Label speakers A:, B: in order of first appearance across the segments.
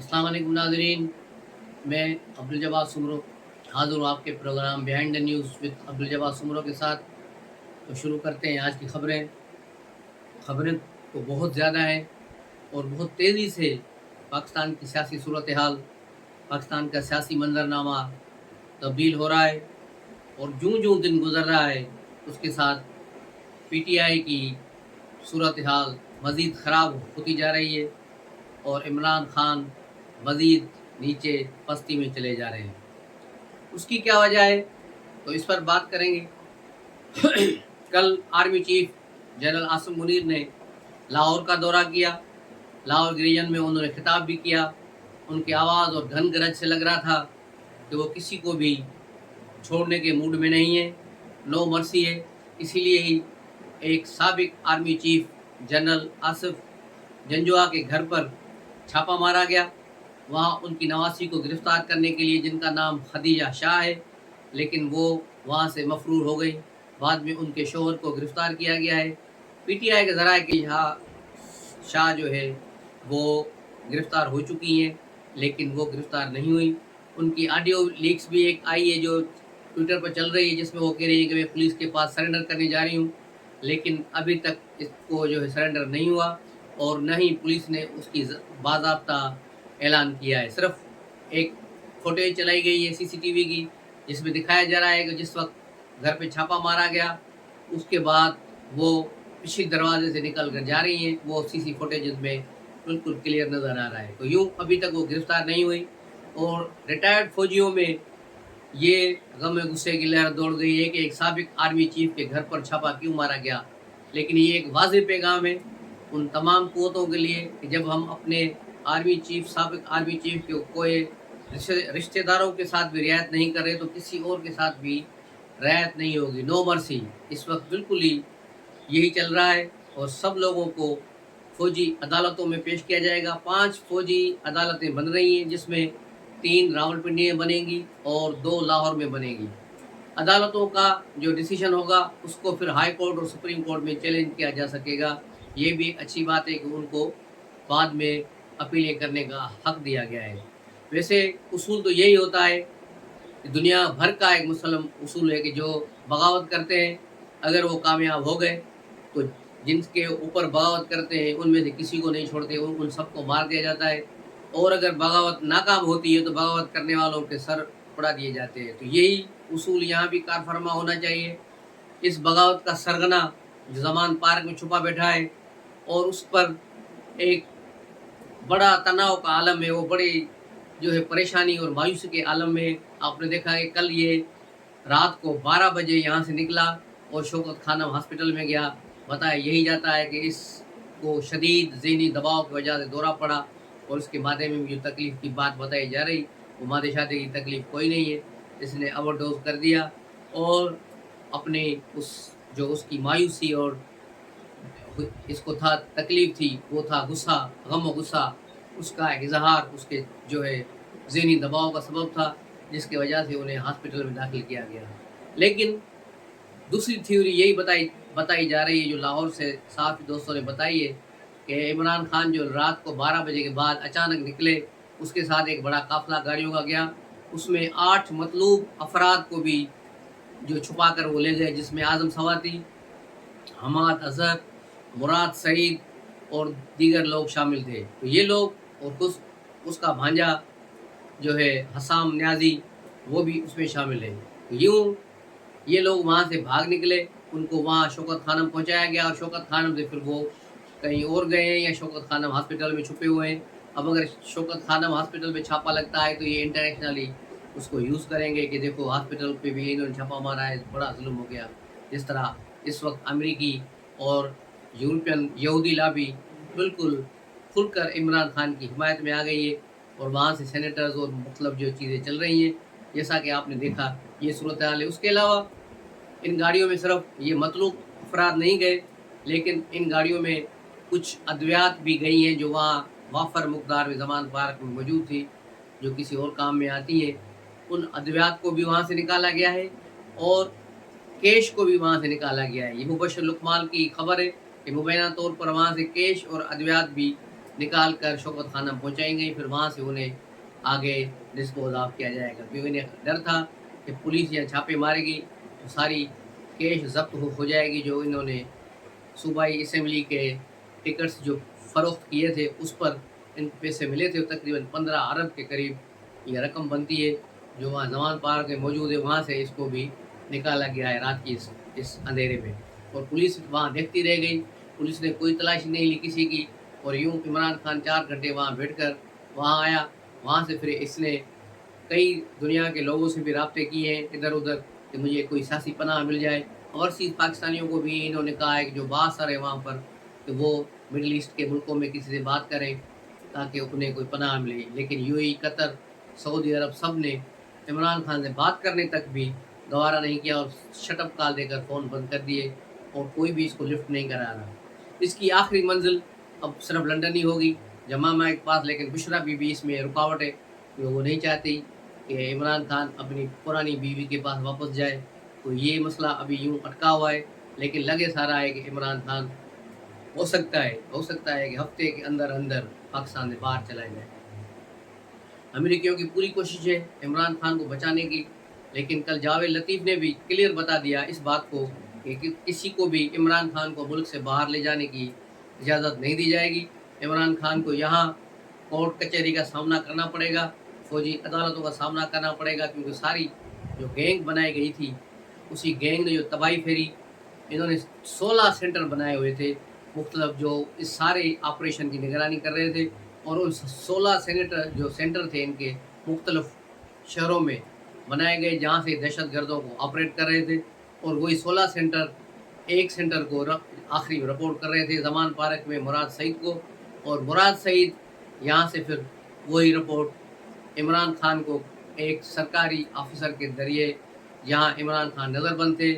A: अस्सलाम वालेकुम नाज़रीन, मैं अब्दुल जब्बार सुमरो हाज़िर हूँ आपके programme behind the news with Abdul Jabbar Soomro के साथ। तो शुरू करते हैं आज की खबरें। खबरें तो बहुत ज़्यादा हैं और बहुत तेज़ी से पाकिस्तान की सियासी सूरत हाल, पाकिस्तान का सियासी मंजरनामा तब्दील हो रहा है और जूँ-जूँ दिन गुज़र रहा है उसके साथ पीटीआई की सूरत हाल मज़ीद ख़राब होती जा रही है और इमरान खान मज़ीद नीचे पस्ती में चले जा रहे हैं। उसकी क्या वजह है, तो इस पर बात करेंगे। कल army chief general Asim Munir ने लाहौर का दौरा किया। लाहौर रीजन में उन्होंने खिताब भी किया। उनकी आवाज़ और घन गरज से लग रहा था कि वो किसी को भी छोड़ने के मूड में नहीं है, नो मर्सी है। इसीलिए ही एक साबिक army chief general Asif Janjua के घर पर छापा मारा गया। वहाँ उनकी नवासी को गिरफ़्तार करने के लिए, जिनका नाम खदीजा शाह है, लेकिन वो वहाँ से मफरूर हो गई। बाद में उनके शोहर को गिरफ़्तार किया गया है। पीटीआई के ज़राए कि शाह जो है वो गिरफ़्तार हो चुकी हैं, लेकिन वो गिरफ़्तार नहीं हुई। उनकी ऑडियो लीक्स भी एक आई है जो ट्विटर पर चल रही है, जिसमें वो कह रही है कि मैं पुलिस के पास सरेंडर करने जा रही हूँ, लेकिन अभी तक इसको जो है सरेंडर नहीं हुआ और न ही पुलिस ने उसकी बाज़ाब्ता ऐलान किया है। सिर्फ एक फुटेज चलाई गई है सीसीटीवी की, जिसमें दिखाया जा रहा है कि जिस वक्त घर पे छापा मारा गया उसके बाद वो पिछले दरवाजे से निकल कर जा रही हैं। वो सीसी फुटेज में बिल्कुल क्लियर नज़र आ रहा है। तो यूँ अभी तक वो गिरफ़्तार नहीं हुई और रिटायर्ड फौजियों में ये गम गुस्से की लहर दौड़ गई है कि एक साबिक आर्मी चीफ के घर पर छापा क्यों मारा गया। लेकिन ये एक वाज़ेह पैगाम है उन तमाम क़ुव्वतों के लिए कि जब हम अपने आर्मी चीफ, साबिक आर्मी चीफ के कोई रिश्तेदारों के साथ भी रियायत नहीं कर रहे, तो किसी और के साथ भी रियायत नहीं होगी, नो मर्सी। इस वक्त बिल्कुल ही यही चल रहा है और सब लोगों को फ़ौजी अदालतों में पेश किया जाएगा। 5 फ़ौजी अदालतें बन रही हैं, जिसमें 3 रावलपिंडी में बनेंगी और 2 लाहौर में बनेगी। अदालतों का जो डिसीजन होगा उसको फिर हाई कोर्ट और सुप्रीम कोर्ट में चैलेंज किया जा सकेगा। ये भी अच्छी बात है कि उनको बाद में अपीलें करने का हक दिया गया है। वैसे उसूल तो यही होता है कि दुनिया भर का एक मुसलम उसूल है कि जो बगावत करते हैं, अगर वो कामयाब हो गए तो जिनके ऊपर बगावत करते हैं उनमें से किसी को नहीं छोड़ते, उन सबको मार दिया जाता है। और अगर बगावत नाकाम होती है तो बगावत करने वालों के सर उड़ा दिए जाते हैं। तो यही उसूल यहाँ भी कारफरमा होना चाहिए। इस बगावत का सरगना जो ज़मान पार्क में छुपा बैठा है और उस पर एक बड़ा तनाव का आलम है, वो बड़ी जो है परेशानी और मायूसी के आलम में। आपने देखा कि कल ये रात को 12 बजे यहाँ से निकला और शौकत खानम हॉस्पिटल में गया। बताया यही जाता है कि इसको शदीद ज़हनी दबाव की वजह से दौरा पड़ा और उसके मादे में भी जो तकलीफ़ की बात बताई जा रही, वो मादे शादे की तकलीफ़ कोई नहीं है। इसने ओवरडोज कर दिया और अपने उस जो उसकी मायूसी और इसको था तकलीफ़ थी, वो था गुस्सा, गम और गुस्सा, उसका इज़हार उसके जो है ज़हनी दबाव का सबब था, जिसकी वजह से उन्हें हॉस्पिटल में दाखिल किया गया। लेकिन दूसरी थ्योरी यही बताई जा रही है, जो लाहौर से साथी दोस्तों ने बताई है, कि इमरान खान जो रात को 12 बजे के बाद अचानक निकले, उसके साथ एक बड़ा काफ़िला गाड़ियों का गया। उसमें 8 मतलूब अफराद को भी जो छुपा कर वो ले गए, जिसमें आज़म सवाती, हमाद अज़हर, मुराद सईद और दीगर लोग शामिल थे। तो ये लोग और कुछ उसका भांजा जो है हसाम न्याजी, वो भी उसमें शामिल है। तो यूँ ये लोग वहाँ से भाग निकले, उनको वहाँ शौकत खानम पहुँचाया गया और शौकत खानम से फिर वो कहीं और गए हैं या शौकत खानम हॉस्पिटल में छुपे हुए हैं। अब अगर शौकत खानम हॉस्पिटल में छापा लगता है तो ये इंटरनेशनली उसको यूज़ करेंगे कि देखो हॉस्पिटल पे भी इन्होंने छापा मारा है, बड़ा जुल्म हो गया। जिस तरह इस वक्त अमेरिकी और यूरोपियन यहूदी लॉबी बिल्कुल खुलकर इमरान खान की हिमायत में आ गई है और वहाँ से सेनेटर्स और मतलब जो चीज़ें चल रही हैं, जैसा कि आपने देखा ये सूरत हाल है। उसके अलावा इन गाड़ियों में सिर्फ ये मतलूब अफराद नहीं गए, लेकिन इन गाड़ियों में कुछ अद्वियात भी गई हैं जो वहाँ वाफर मकदार में ज़मान पार्क में मौजूद थी, जो किसी और काम में आती हैं। उन अद्वियात को भी वहाँ से निकाला गया है और कैश को भी वहाँ से निकाला गया है। ये मुबशर लुकमान की खबर है कि मुबैना तौर पर वहाँ से कैश और अद्वियात भी نکال کر شوکت خانہ پہنچائی گئی، پھر وہاں سے انہیں آگے ڈسپوز آف کیا جائے گا، کیونکہ انہیں ڈر تھا کہ پولیس یا چھاپے مارے گی تو ساری کیش ضبط ہو جائے گی جو انہوں نے صوبائی اسمبلی کے ٹکٹس جو فروخت کیے تھے اس پر ان پیسے ملے تھے، تقریباً 15 ارب کے قریب یہ رقم بنتی ہے جو وہاں زمان پارک میں موجود ہے، وہاں سے اس کو بھی نکالا گیا ہے رات کی اس اندھیرے میں، اور پولیس وہاں دیکھتی رہ گئی، پولیس نے کوئی تلاشی نہیں لی کسی کی، اور یوں عمران خان 4 گھنٹے وہاں بیٹھ کر وہاں آیا، وہاں سے پھر اس نے کئی دنیا کے لوگوں سے بھی رابطے کیے ہیں ادھر ادھر کہ مجھے کوئی سیاسی پناہ مل جائے، اوورسیز پاکستانیوں کو بھی انہوں نے کہا ہے کہ جو باثر ہے وہاں پر کہ وہ مڈل ایسٹ کے ملکوں میں کسی سے بات کریں تاکہ انہیں کوئی پناہ ملے، لیکن یو اے ای، قطر، سعودی عرب سب نے عمران خان سے بات کرنے تک بھی گوارا نہیں کیا اور شٹ اپ کال دے کر فون بند کر دیے، اور کوئی بھی اس کو لفٹ نہیں کرا رہا۔ اس کی آخری منزل اب صرف لنڈن ہی ہوگی جمامہ کے پاس، لیکن بشرا بی بی اس میں رکاوٹ ہے کہ وہ نہیں چاہتی کہ عمران خان اپنی پرانی بیوی کے پاس واپس جائے، تو یہ مسئلہ ابھی یوں اٹکا ہوا ہے، لیکن لگے سارا ہے کہ عمران خان ہو سکتا ہے کہ ہفتے کے اندر اندر پاکستان سے باہر چلا جائے۔ امریکیوں کی پوری کوشش ہے عمران خان کو بچانے کی، لیکن کل جاوید لطیف نے بھی کلیئر بتا دیا اس بات کو کہ کسی کو بھی عمران خان کو ملک سے باہر لے جانے کی اجازت نہیں دی جائے گی، عمران خان کو یہاں کورٹ کچہری کا سامنا کرنا پڑے گا، فوجی عدالتوں کا سامنا کرنا پڑے گا، کیونکہ ساری جو گینگ بنائی گئی تھی اسی گینگ نے جو تباہی پھیری، انہوں نے 16 سینٹر بنائے ہوئے تھے مختلف جو اس سارے آپریشن کی نگرانی کر رہے تھے، اور ان 16 سینٹر تھے ان کے مختلف شہروں میں بنائے گئے جہاں سے دہشت گردوں کو آپریٹ کر رہے تھے، اور وہی 16 سینٹر ایک سینٹر کو آخری رپورٹ کر رہے تھے زمان پارک میں مراد سعید کو، اور مراد سعید یہاں سے پھر وہی رپورٹ عمران خان کو ایک سرکاری آفیسر کے ذریعے جہاں عمران خان نظر بند تھے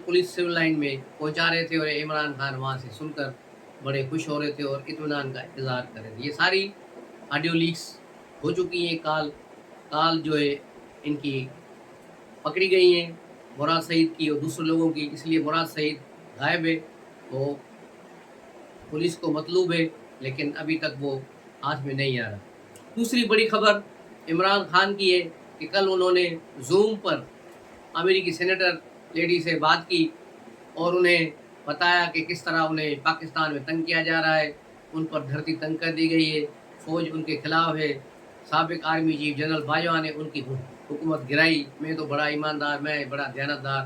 A: پولیس سول لائن میں پہنچا رہے تھے، اور عمران خان وہاں سے سن کر بڑے خوش ہو رہے تھے اور اطمینان کا انتظار کر رہے تھے۔ یہ ساری آڈیو لیکس ہو چکی ہیں، کال جو ہے ان کی پکڑی گئی ہیں مراد سعید کی اور دوسرے لوگوں کی، اس لیے مراد سعید غائب ہے، وہ پولیس کو مطلوب ہے لیکن ابھی تک وہ ہاتھ میں نہیں آ رہا۔ دوسری بڑی خبر عمران خان کی ہے کہ کل انہوں نے زوم پر امریکی سینیٹر لیڈی سے بات کی اور انہیں بتایا کہ کس طرح انہیں پاکستان میں تنگ کیا جا رہا ہے، ان پر دھرتی تنگ کر دی گئی ہے، فوج ان کے خلاف ہے، سابق آرمی چیف جنرل باجوہ نے ان کی حکومت گرائی، میں تو بڑا ایماندار، میں بڑا دیانتدار،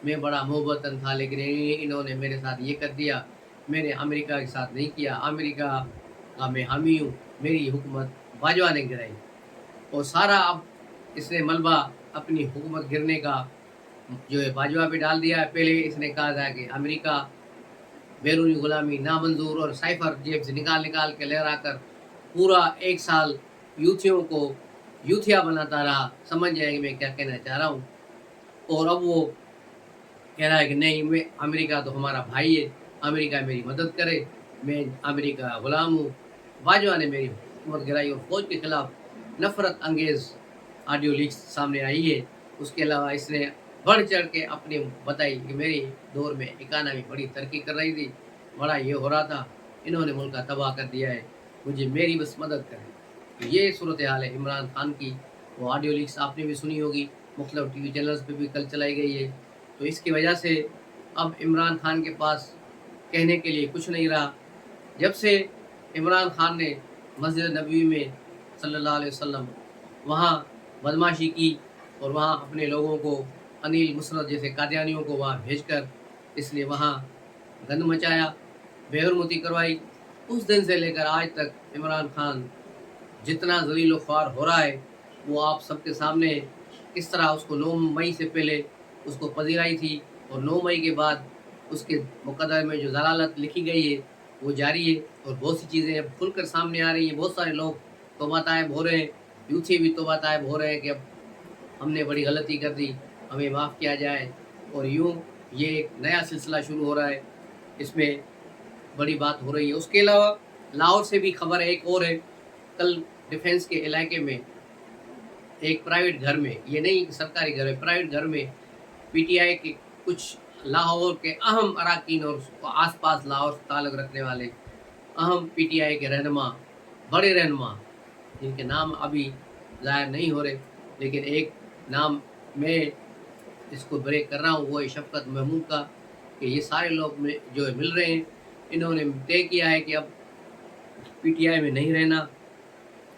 A: میں بڑا محبتاً تھا، لیکن انہوں نے میرے ساتھ یہ کر دیا، میں نے امریکہ کے ساتھ نہیں کیا، امریکہ کا میں حامی ہوں، میری حکومت باجوہ نے گرائی، اور سارا اب اس نے ملبہ اپنی حکومت گرنے کا جو ہے باجوہ پہ ڈال دیا ہے۔ پہلے اس نے کہا تھا کہ امریکہ بیرونی غلامی نامنظور، اور سائفر جیب سے نکال کے لہرا کر پورا 1 سال یوتھیوں کو یوتھیا بناتا رہا، سمجھ جائیں گے میں کیا کہنا چاہ رہا ہوں، اور اب وہ کہہ رہا ہے کہ نہیں، میں امریکہ تو ہمارا بھائی ہے، امریکہ میری مدد کرے، میں امریکہ کا غلام ہوں۔ باجوہ نے میری حکومت گرائی، اور فوج کے خلاف نفرت انگیز آڈیو لیکس سامنے آئی ہے۔ اس کے علاوہ اس نے بڑھ چڑھ کے اپنی بتائی کہ میری دور میں اکانومی بڑی ترقی کر رہی تھی، بڑا یہ ہو رہا تھا، انہوں نے ملک کا تباہ کر دیا ہے، مجھے میری بس مدد کرے۔ تو یہ صورتحال ہے عمران خان کی، وہ آڈیو لیکس آپ نے بھی سنی ہوگی، مختلف ٹی وی چینلز پہ بھی کل چلائی گئی ہے، تو اس کی وجہ سے اب عمران خان کے پاس کہنے کے لیے کچھ نہیں رہا۔ جب سے عمران خان نے مسجد نبوی میں صلی اللہ علیہ وسلم وہاں بدماشی کی اور وہاں اپنے لوگوں کو انیل مسرت جیسے قادیانیوں کو وہاں بھیج کر اس نے وہاں گند مچایا، بے حرمتی کروائی، اس دن سے لے کر آج تک عمران خان جتنا ذلیل و خوار ہو رہا ہے وہ آپ سب کے سامنے، کس طرح اس کو 9 مئی سے پہلے اس کو پذیرائی تھی، اور 9 مئی کے بعد اس کے مقدمے میں جو ضلالت لکھی گئی ہے وہ جاری ہے، اور بہت سی چیزیں اب کھل کر سامنے آ رہی ہیں، بہت سارے لوگ توبہ طائب ہو رہے ہیں، یوتھی بھی توبہ طائب ہو رہے ہیں کہ اب ہم نے بڑی غلطی کر دی، ہمیں معاف کیا جائے، اور یوں یہ ایک نیا سلسلہ شروع ہو رہا ہے، اس میں بڑی بات ہو رہی ہے۔ اس کے علاوہ لاہور سے بھی خبر ایک اور ہے، کل ڈیفنس کے علاقے میں ایک پرائیویٹ گھر میں، یہ نہیں سرکاری گھر ہے، پرائیویٹ گھر میں پی ٹی آئی کے کچھ لاہور کے اہم اراکین اور آس پاس لاہور سے تعلق رکھنے والے अहम पीटीआई के रहनुमा, बड़े रहनुमा, जिनके नाम अभी ज़ाहिर नहीं हो रहे, लेकिन एक नाम मैं इसको ब्रेक कर रहा हूँ, वो है शफ़क़त महमूद का, कि ये सारे लोग जो है मिल रहे हैं। इन्होंने तय किया है कि अब पीटीआई में नहीं रहना,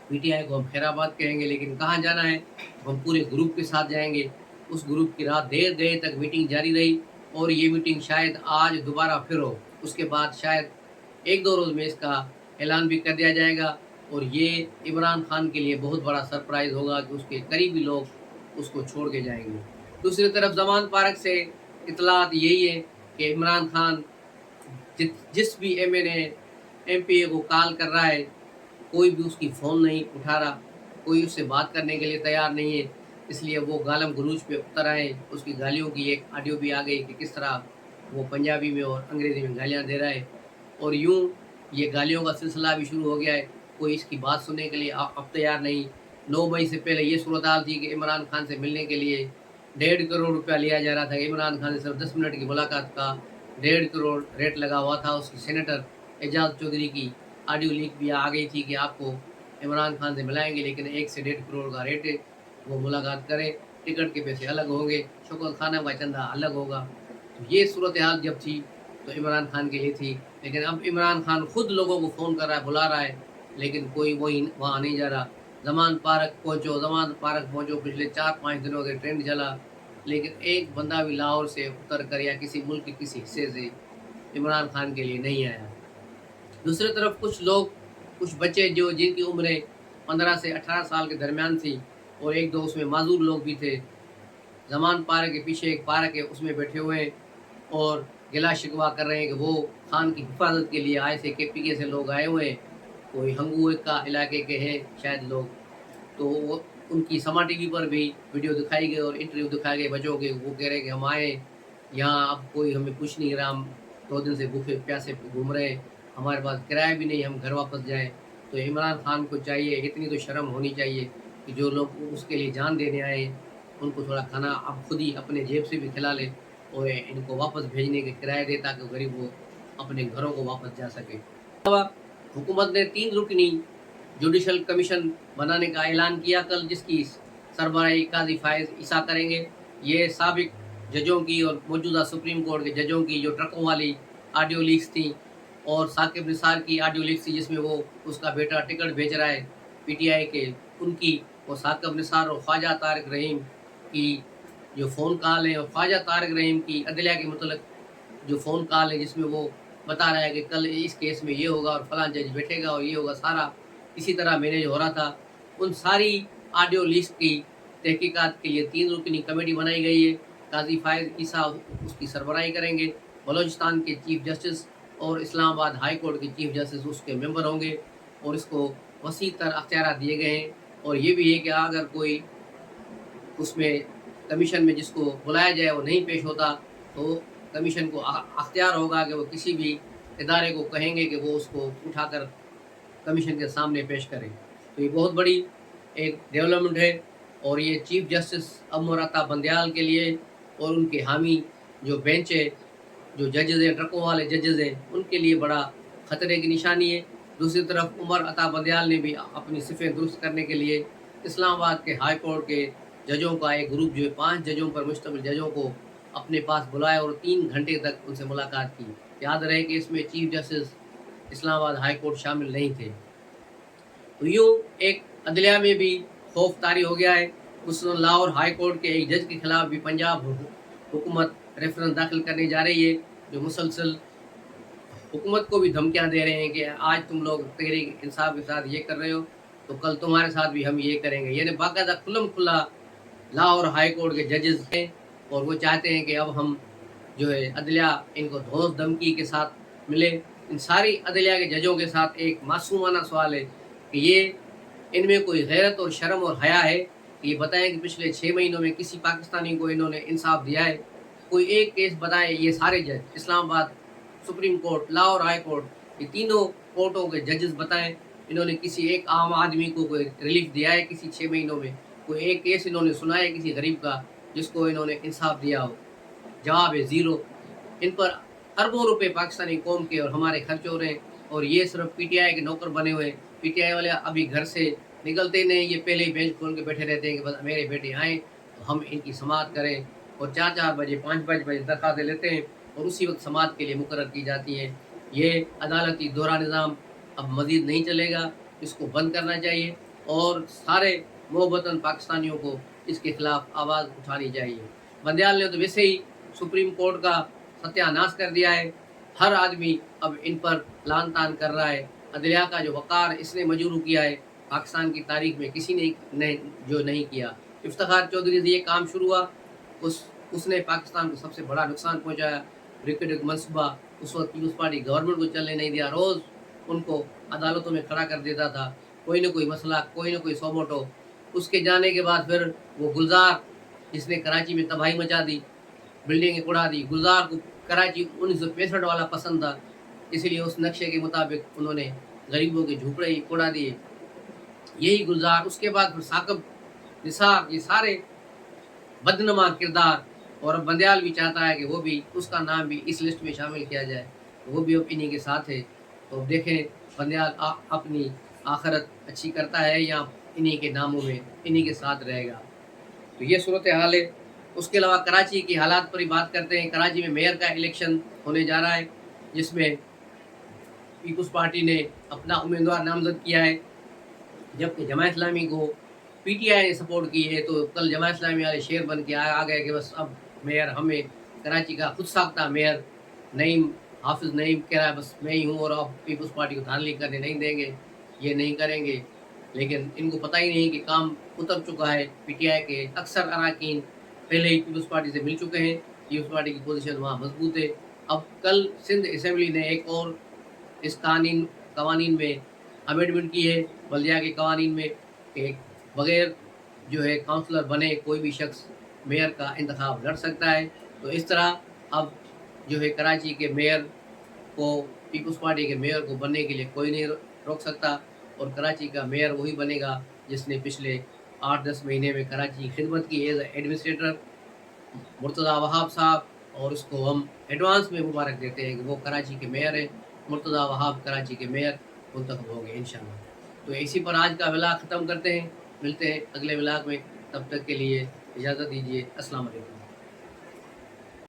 A: पीटीआई को हम खैराबाद कहेंगे, लेकिन कहाँ जाना है? हम पूरे ग्रुप के साथ जाएँगे। उस ग्रुप की रात देर-देर तक मीटिंग जारी रही और ये मीटिंग शायद आज दोबारा फिर हो। उसके बाद शायद 1-2 रोज़ में इसका ऐलान भी कर दिया जाएगा और ये इमरान खान के लिए बहुत बड़ा सरप्राइज़ होगा कि उसके करीबी लोग उसको छोड़ के जाएँगे। दूसरी तरफ ज़मान पार्क से इत्तलात यही है कि इमरान खान जिस भी एमएनए, एमपीए को कॉल कर रहा है, कोई भी उसकी फ़ोन नहीं उठा रहा, कोई उससे बात करने के लिए तैयार नहीं है। इसलिए वो गालम गलौच पे उतर आए। उसकी गालियों की एक ऑडियो भी आ गई कि किस तरह वो पंजाबी में और अंग्रेज़ी में गालियाँ दे रहा है और यूँ ये गालियों का सिलसिला भी शुरू हो गया है। कोई इसकी बात सुनने के लिए अब तैयार नहीं। 9 मई से पहले ये सूरत-हाल थी कि इमरान खान से मिलने के लिए 1.5 करोड़ रुपया लिया जा रहा था। इमरान खान से सिर्फ 10 मिनट की मुलाकात का 1.5 करोड़ रेट लगा हुआ था। उसकी सेनेटर एजाज चौधरी की ऑडियो लीक भी आ गई थी कि आपको इमरान खान से मिलाएँगे, लेकिन 1 से 1.5 करोड़ का रेट है, वो मुलाकात करें, टिकट के पैसे अलग होंगे, शौकत खाना का चंदा अलग होगा। तो ये सूरत-हाल जब थी, तो इमरान खान के लिए थी, लेकिन अब इमरान खान खुद लोगों को फ़ोन कर रहा है, बुला रहा है, लेकिन कोई वहाँ नहीं जा रहा। ज़मान पार्क पहुँचो, पिछले 4-5 दिनों से ट्रेंड चला, लेकिन एक बंदा भी लाहौर से उतर कर या किसी मुल्क के किसी हिस्से से इमरान खान के लिए नहीं आया। दूसरी तरफ कुछ बच्चे जो जिनकी उम्रें 15 से 18 साल के दरमियान थी और 1-2 उसमें माज़ूर लोग भी थे। ज़मान पार्क के पीछे एक पार्क है, उसमें बैठे हुए हैं और गिला शिकवा कर रहे हैं कि वो खान की हिफाजत के लिए आए थे, केपीके से लोग आए हुए हैं, कोई हंगू का इलाके के हैं शायद लोग। तो वो उनकी समा टीवी पर भी वीडियो दिखाई गई और इंटरव्यू दिखाए गए बच्चों के। वो कह रहे हैं कि हम आए यहाँ, अब कोई हमें कुछ नहीं रहा, हम 2 दिन से भूखे प्यासे घूम रहे हैं, हमारे पास किराया भी नहीं, हम घर वापस जाएँ। तो इमरान खान को चाहिए, इतनी तो शर्म होनी चाहिए कि जो लोग उसके लिए जान देने आए हैं, उनको थोड़ा खाना अब खुद ही अपने जेब से भी खिला ले और इनको वापस भेजने के किराए दे, ताकि गरीब वो अपने घरों को वापस जा सके। हुकूमत ने 3 रुकनी जुडिशल कमीशन बनाने का ऐलान किया कल, जिसकी सरबराही काजी फायज़ ईसा करेंगे। ये साबिक जजों की और मौजूदा सुप्रीम कोर्ट के जजों की जो ट्रकों वाली ऑडियो लीक्स थी और साकिब निसार की ऑडियो लीक्स थी, जिसमें वो उसका बेटा टिकट बेच रहा है पीटीआई के, उनकी और साकिब निसार और ख्वाजा तारिक रहीम की जो फ़ोन कॉल है और ख्वाजा तारिक रहीम की अदलिया के मतलब जो फ़ोन कॉल है, जिसमें वो बता रहा है कि कल इस केस में ये होगा और फलां जज बैठेगा और ये होगा, सारा इसी तरह मैनेज हो रहा था। उन सारी ऑडियो लीक्स की तहकीकात के लिए 3 रुकनी कमेटी बनाई गई है। काज़ी फायज़ ईसा उसकी सरबराही करेंगे। बलूचिस्तान के चीफ जस्टिस और इस्लामाबाद हाई कोर्ट के चीफ जस्टिस उसके मेंबर होंगे और इसको वसी तर अख्तियारात दिए गए हैं। और ये भी है कि अगर कोई उसमें कमीशन में जिसको बुलाया जाए वो नहीं पेश होता, तो कमीशन को अख्तियार होगा कि वो किसी भी इदारे को कहेंगे कि वो उसको उठाकर कमीशन के सामने पेश करें। तो ये बहुत बड़ी एक डेवलपमेंट है और ये चीफ जस्टिस अमर अता बंदयाल के लिए और उनके हामी जो बेंच है, जो जजेज़ हैं, ट्रकों वाले जजेज़ हैं, उनके लिए बड़ा ख़तरे की निशानी है। दूसरी तरफ उमर अता बंदयाल ने भी अपनी सिफ़ें दुरुस्त करने के लिए इस्लामाबाद के हाई कोर्ट के जजों का एक ग्रुप जो है 5 जजों पर मुश्तमिल जजों को अपने पास बुलाया और 3 घंटे तक उनसे मुलाकात की। याद रहे कि इसमें chief justice Islamabad high court शामिल नहीं थे। तो यूँ एक अदलिया में भी खौफ तारी हो गया है। उस लाहौर हाई कोर्ट के एक जज के खिलाफ भी पंजाब हुकूमत रेफरेंस दाखिल करने जा रही है, जो मुसलसल हुकूमत को भी धमकियां दे रहे हैं कि आज तुम लोग तहरीक इंसाफ के साथ ये कर रहे हो, तो कल तुम्हारे साथ भी हम ये करेंगे। यानी बाकायदा खुल्लम खुल्ला लाहौर हाई कोर्ट के जजेस हैं और वो चाहते हैं कि अब हम जो है अदलिया इनको धौंस धमकी के साथ मिले। इन सारी अदलिया के जजों के साथ एक मासूमाना सवाल है कि ये इनमें कोई गैरत और शर्म और हया है कि ये बताएं कि पिछले 6 महीनों में किसी पाकिस्तानी को इन्होंने इंसाफ दिया है? कोई एक केस बताएं। ये सारे जज Islamabad supreme court, Lahore high court, ये तीनों कोर्टों के जजेस बताएं इन्होंने किसी एक आम आदमी को कोई रिलीफ दिया है किसी 6 महीनों में? कोई एक केस इन्होंने सुना है किसी गरीब का जिसको इन्होंने इंसाफ दिया हो? जवाब है ज़ीरो। इन पर अरबों रुपए पाकिस्तानी कौम के और हमारे खर्च हो रहे हैं। اور یہ صرف پی ٹی آئی کے نوکر بنے ہوئے. پی ٹی آئی والے ابھی گھر سے نکلتے ہی نہیں, یہ پہلے ہی بینچ کھول کے بیٹھے رہتے ہیں کہ بس میرے بیٹے آئیں تو ہم ان کی سماعت کریں, اور 4 بجے 5 بجے درخواستیں لیتے ہیں اور اسی وقت سماعت کے لیے مقرر کی جاتی ہیں. یہ عدالتی دوہرا نظام اب مزید نہیں چلے گا, اس کو بند کرنا چاہیے اور سارے محبتاً پاکستانیوں کو اس کے خلاف آواز اٹھانی چاہیے. بندیال نے تو ویسے ہی سپریم کورٹ کا ستیہ ناش کر دیا ہے, ہر آدمی اب ان پر لان تان کر رہا ہے. عدلیہ کا جو وقار اس نے مجروح کیا ہے پاکستان کی تاریخ میں کسی نے جو نہیں کیا. افتخار چودھری سے یہ کام شروع ہوا, اس نے پاکستان کو سب سے بڑا نقصان پہنچایا. ریکڈ منصوبہ اس وقت پیپلز پارٹی گورنمنٹ کو چلنے نہیں دیا, روز ان کو عدالتوں میں کھڑا کر دیتا تھا, کوئی نہ کوئی مسئلہ, کوئی نہ کوئی سوموٹو. اس کے جانے کے بعد پھر وہ گلزار جس نے کراچی میں تباہی مچا دی, بلڈنگیں اڑا دی, گلزار کو کراچی 1965 والا پسند تھا, اس لیے اس نقشے کے مطابق انہوں نے غریبوں کے جھوپڑے ہی اڑا دیے. یہی گلزار, اس کے بعد پھر ثاقب, نثار, یہ سارے بدنما کردار. اور اب بندیال بھی چاہتا ہے کہ وہ بھی, اس کا نام بھی اس لسٹ میں شامل کیا جائے, وہ بھی اب انہی کے ساتھ ہے. تو دیکھیں بندیال اپنی آخرت اچھی کرتا ہے یا انہی کے ناموں میں انہی کے ساتھ رہے گا. تو یہ صورتحال ہے. اس کے علاوہ کراچی کی حالات پر ہی بات کرتے ہیں. کراچی میں میئر کا الیکشن ہونے جا رہا ہے جس میں پیپلز پارٹی نے اپنا امیدوار نامزد کیا ہے, جبکہ جماعت اسلامی کو پی ٹی آئی نے سپورٹ کی ہے. تو کل جماعت اسلامی والے شیر بن کے آ گئے کہ بس اب میئر ہمیں, کراچی کا خود ساختہ میئر نعیم, حافظ نعیم کہہ رہا ہے بس میں ہی ہوں, اور اب پیپلز پارٹی کو دھاندلی کرنے نہیں دیں گے, یہ نہیں کریں گے. لیکن ان کو پتہ ہی نہیں کہ کام اتر چکا ہے. پی ٹی آئی کے اکثر اراکین پہلے ہی پیپلز پارٹی سے مل چکے ہیں, پیپلز پارٹی کی پوزیشن وہاں مضبوط ہے. اب کل سندھ اسمبلی نے ایک اور اس قوانین میں امینڈمنٹ کی ہے, بلدیہ کے قوانین میں, کہ بغیر جو ہے کاؤنسلر بنے کوئی بھی شخص میئر کا انتخاب لڑ سکتا ہے. تو اس طرح اب جو ہے کراچی کے میئر کو, پیپلز پارٹی کے میئر کو بننے کے لیے کوئی نہیں روک سکتا, اور کراچی کا میئر وہی بنے گا جس نے پچھلے 8-10 مہینے میں کراچی کی خدمت کی ایز ایڈمنسٹریٹر, مرتضیٰ وہاب صاحب. اور اس کو ہم ایڈوانس میں مبارک دیتے ہیں کہ وہ کراچی کے میئر ہیں. مرتضیٰ وہاب کراچی کے میئر منتخب ہوں گے انشاءاللہ. تو اسی پر آج کا ولاگ ختم کرتے ہیں, ملتے ہیں اگلے ولاگ میں, تب تک کے لیے اجازت دیجیے. السلام علیکم.